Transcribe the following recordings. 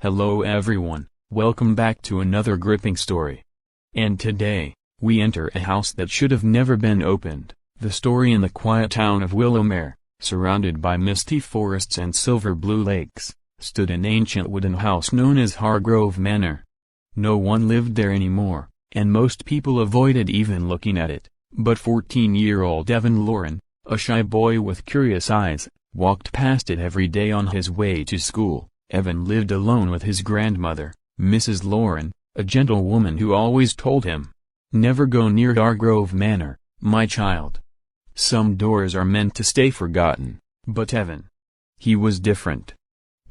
Hello everyone, welcome back to another gripping story. And today, we enter a house that should have never been opened, the story in the quiet town of Willowmere, surrounded by misty forests and silver blue lakes, stood an ancient wooden house known as Hargrove Manor. No one lived there anymore, and most people avoided even looking at it, but 14-year-old Evan Lauren, a shy boy with curious eyes, walked past it every day on his way to school. Evan lived alone with his grandmother, Mrs. Lauren, a gentle woman who always told him, "Never go near Hargrove Manor, my child. Some doors are meant to stay forgotten." But Evan, he was different.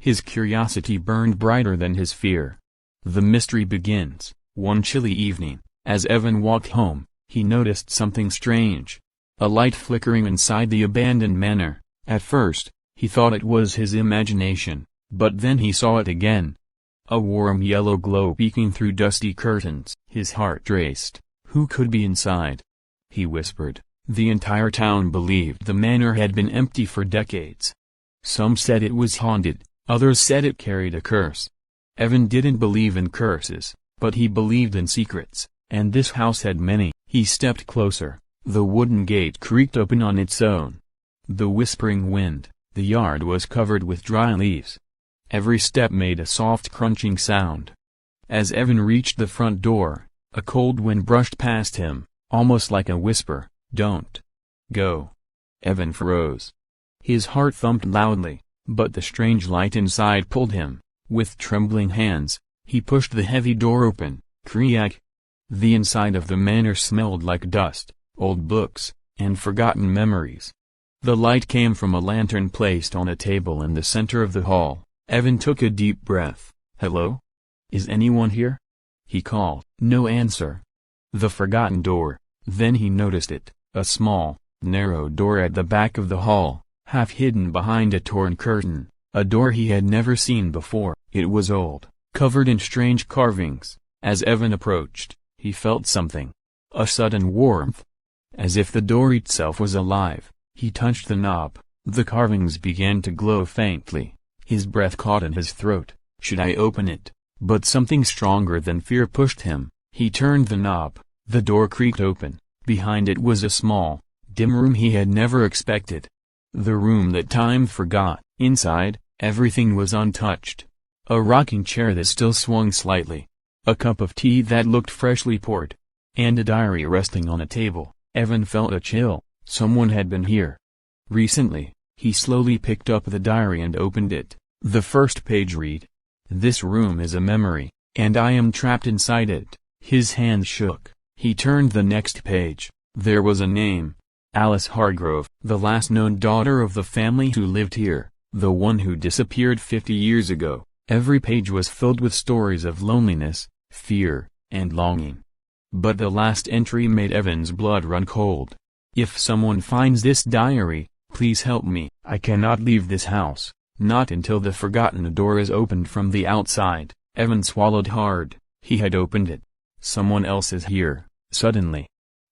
His curiosity burned brighter than his fear. The mystery begins. One chilly evening, as Evan walked home, he noticed something strange. A light flickering inside the abandoned manor. At first, he thought it was his imagination. But then he saw it again. A warm yellow glow peeking through dusty curtains. His heart raced. Who could be inside? He whispered. The entire town believed the manor had been empty for decades. Some said it was haunted, others said it carried a curse. Evan didn't believe in curses, but he believed in secrets, and this house had many. He stepped closer. The wooden gate creaked open on its own. The whispering wind, the yard was covered with dry leaves. Every step made a soft crunching sound. As Evan reached the front door, a cold wind brushed past him, almost like a whisper, "Don't go." Evan froze. His heart thumped loudly, but the strange light inside pulled him. With trembling hands, he pushed the heavy door open. Creak! The inside of the manor smelled like dust, old books, and forgotten memories. The light came from a lantern placed on a table in the center of the hall. Evan took a deep breath. "Hello? Is anyone here?" he called. No answer. The forgotten door. Then he noticed it, a small, narrow door at the back of the hall, half hidden behind a torn curtain, a door he had never seen before. It was old, covered in strange carvings. As Evan approached, he felt something. A sudden warmth. As if the door itself was alive. He touched the knob. The carvings began to glow faintly. His breath caught in his throat. Should I open it? But something stronger than fear pushed him. He turned the knob. The door creaked open. Behind it was a small, dim room he had never expected. The room that time forgot. Inside, everything was untouched. A rocking chair that still swung slightly. A cup of tea that looked freshly poured. And a diary resting on a table. Evan felt a chill. Someone had been here recently. He slowly picked up the diary and opened it. The first page read, "This room is a memory, and I am trapped inside it." His hand shook. He turned the next page. There was a name. Alice Hargrove, the last known daughter of the family who lived here, the one who disappeared 50 years ago. Every page was filled with stories of loneliness, fear, and longing. But the last entry made Evan's blood run cold. "If someone finds this diary, please help me. I cannot leave this house, not until the forgotten door is opened from the outside." Evan swallowed hard. He had opened it. Someone else is here. Suddenly.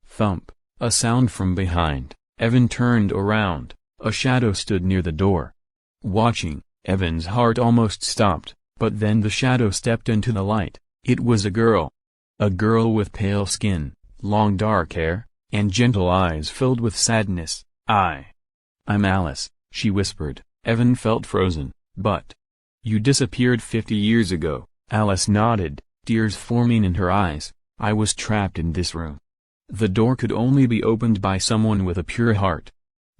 Thump. A sound from behind. Evan turned around. A shadow stood near the door. Watching, Evan's heart almost stopped, but then the shadow stepped into the light. It was a girl. A girl with pale skin, long dark hair, and gentle eyes filled with sadness. I'm Alice," she whispered. Evan felt frozen. "But you disappeared 50 years ago." Alice nodded, tears forming in her eyes. "I was trapped in this room. The door could only be opened by someone with a pure heart.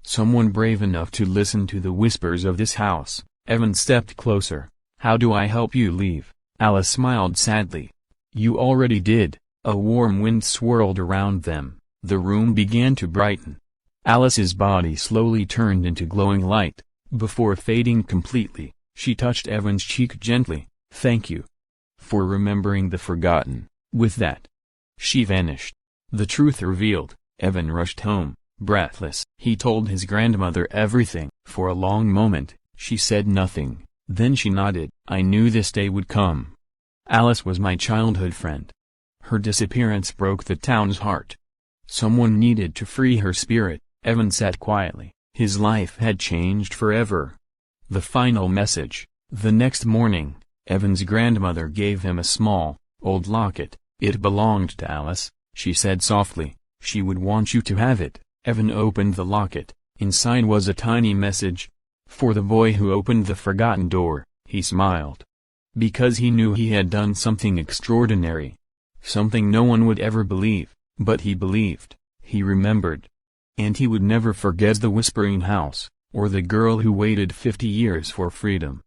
Someone brave enough to listen to the whispers of this house." Evan stepped closer. "How do I help you leave?" Alice smiled sadly. "You already did." A warm wind swirled around them. The room began to brighten. Alice's body slowly turned into glowing light. Before fading completely, she touched Evan's cheek gently. "Thank you for remembering the forgotten." With that, she vanished. The truth revealed. Evan rushed home, breathless. He told his grandmother everything. For a long moment, she said nothing. Then she nodded. "I knew this day would come. Alice was my childhood friend. Her disappearance broke the town's heart. Someone needed to free her spirit." Evan sat quietly. His life had changed forever. The final message. The next morning, Evan's grandmother gave him a small, old locket. "It belonged to Alice," she said softly. "She would want you to have it." Evan opened the locket. Inside was a tiny message. For the boy who opened the forgotten door. He smiled. Because he knew he had done something extraordinary. Something no one would ever believe, but he believed. He remembered. And he would never forget the Whispering House, or the girl who waited 50 years for freedom.